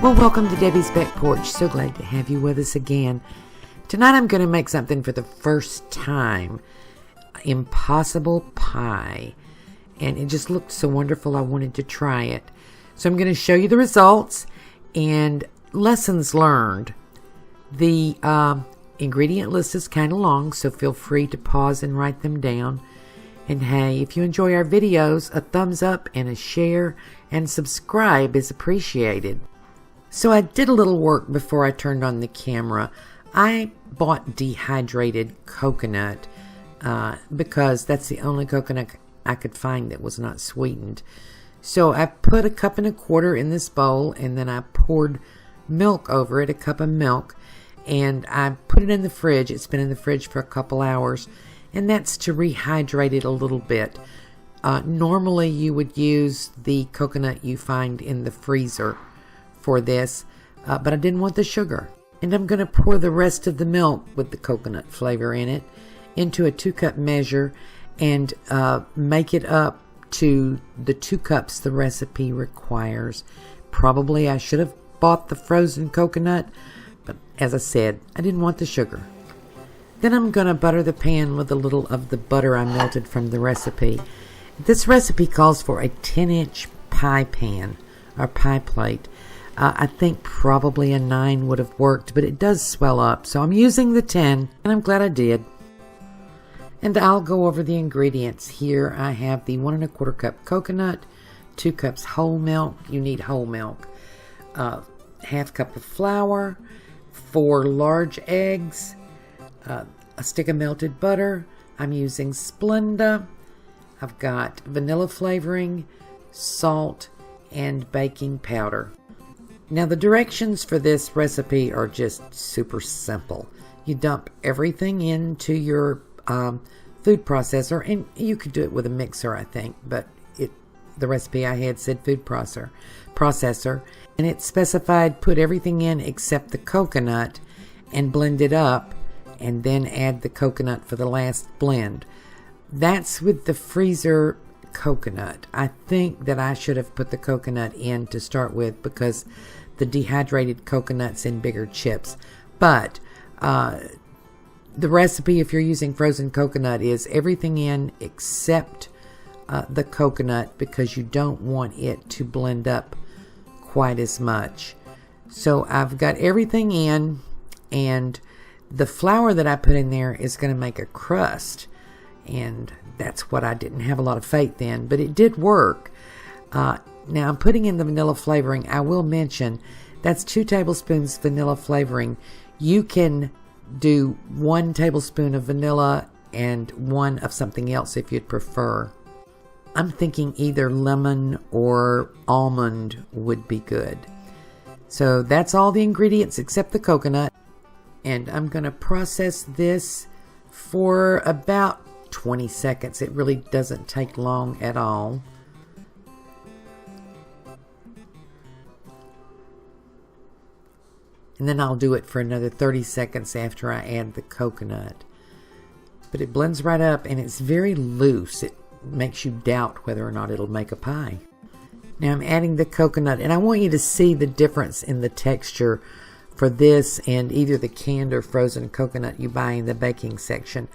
Well, welcome to Debbie's Back Porch. So glad to have you with us again. Tonight I'm going to make something for the first time. Impossible pie. And it just looked so wonderful I wanted to try it. So I'm going to show you the results and lessons learned. The ingredient list is kind of long, so feel free to pause and write them down. And hey, if you enjoy our videos, a thumbs up and a share and subscribe is appreciated. So I did a little work before I turned on the camera. I bought dehydrated coconut because that's the only coconut I could find that was not sweetened. So I put 1.25 cups in this bowl, and then I poured milk over it, 1 cup of milk, and I put it in the fridge. It's been in the fridge for a couple hours, and that's to rehydrate it a little bit. Normally you would use the coconut you find in the freezer for this, but I didn't want the sugar. And I'm going to pour the rest of the milk with the coconut flavor in it into a 2-cup measure and make it up to the 2 cups the recipe requires. Probably I should have bought the frozen coconut, but as I said, I didn't want the sugar. Then I'm going to butter the pan with a little of the butter I melted from the recipe. This recipe calls for a 10-inch pie pan or pie plate. I think probably a 9 would have worked, but it does swell up, so I'm using the 10, and I'm glad I did. And I'll go over the ingredients. Here I have the 1.25 cup coconut, 2 cups whole milk. You need whole milk. 1/2 cup of flour, 4 large eggs, a stick of melted butter. I'm using Splenda. I've got vanilla flavoring, salt, and baking powder. Now the directions for this recipe are just super simple. You dump everything into your food processor, and you could do it with a mixer, I think, but the recipe I had said food processor, and it specified put everything in except the coconut and blend it up, and then add the coconut for the last blend. That's with the freezer coconut. I think that I should have put the coconut in to start with because the dehydrated coconut's in bigger chips. But the recipe, if you're using frozen coconut, is everything in except the coconut because you don't want it to blend up quite as much. So I've got everything in, and the flour that I put in there is going to make a crust. And that's what I didn't have a lot of faith in, but it did work. Now I'm putting in the vanilla flavoring. I will mention that's 2 tablespoons vanilla flavoring. You can do 1 tablespoon of vanilla and 1 of something else if you'd prefer. I'm thinking either lemon or almond would be good. So that's all the ingredients except the coconut. And I'm going to process this for about 20 seconds. It really doesn't take long at all. And then I'll do it for another 30 seconds after I add the coconut. But it blends right up, and it's very loose. It makes you doubt whether or not it'll make a pie. Now I'm adding the coconut, and I want you to see the difference in the texture for this and either the canned or frozen coconut you buy in the baking section.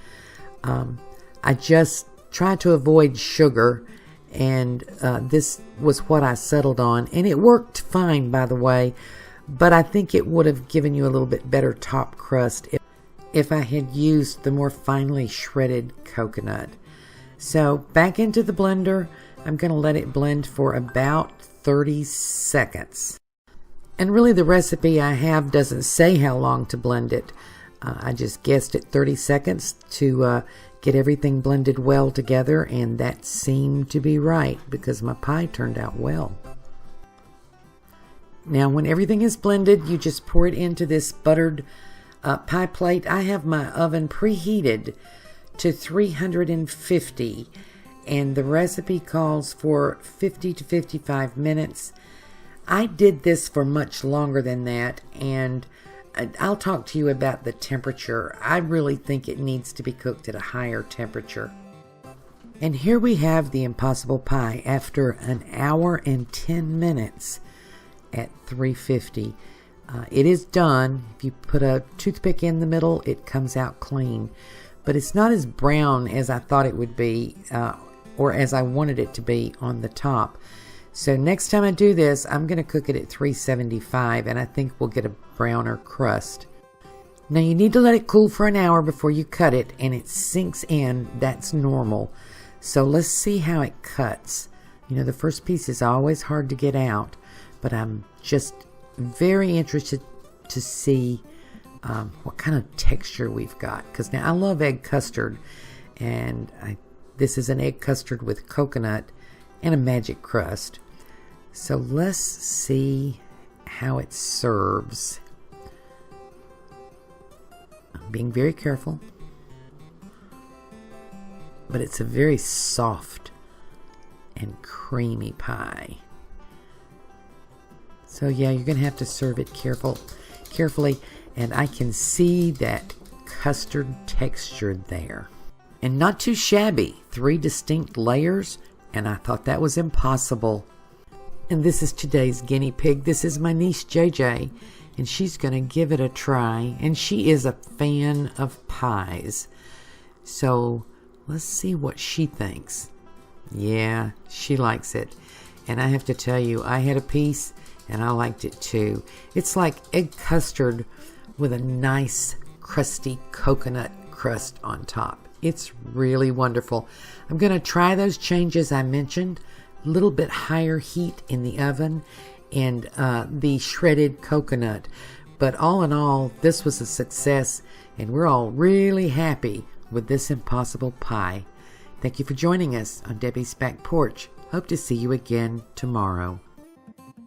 I just tried to avoid sugar, and this was what I settled on. And it worked fine, by the way, but I think it would have given you a little bit better top crust if I had used the more finely shredded coconut. So back into the blender. I'm going to let it blend for about 30 seconds. And really the recipe I have doesn't say how long to blend it. I just guessed at 30 seconds to get everything blended well together, and that seemed to be right because my pie turned out well. Now when everything is blended, you just pour it into this buttered pie plate. I have my oven preheated to 350, and the recipe calls for 50 to 55 minutes. I did this for much longer than that, and I'll talk to you about the temperature. I really think it needs to be cooked at a higher temperature. And here we have the impossible pie after 1 hour and 10 minutes. at 350. It is done. If you put a toothpick in the middle, it comes out clean. But it's not as brown as I thought it would be, or as I wanted it to be on the top. So next time I do this, I'm going to cook it at 375, and I think we'll get a browner crust. Now you need to let it cool for an hour before you cut it, and it sinks in. That's normal. So let's see how it cuts. You know, the first piece is always hard to get out, but I'm just very interested to see what kind of texture we've got. Because now I love egg custard, and this is an egg custard with coconut and a magic crust. So let's see how it serves. I'm being very careful, but it's a very soft and creamy pie. So yeah, you're going to have to serve it carefully, and I can see that custard texture there. And not too shabby, 3 distinct layers, and I thought that was impossible. And this is today's guinea pig. This is my niece JJ, and she's going to give it a try, and she is a fan of pies. So let's see what she thinks. Yeah, she likes it. And I have to tell you, I had a piece and I liked it too. It's like egg custard with a nice crusty coconut crust on top. It's really wonderful. I'm going to try those changes I mentioned. A little bit higher heat in the oven and the shredded coconut. But all in all, this was a success, and we're all really happy with this impossible pie. Thank you for joining us on Debbie's Back Porch. Hope to see you again tomorrow.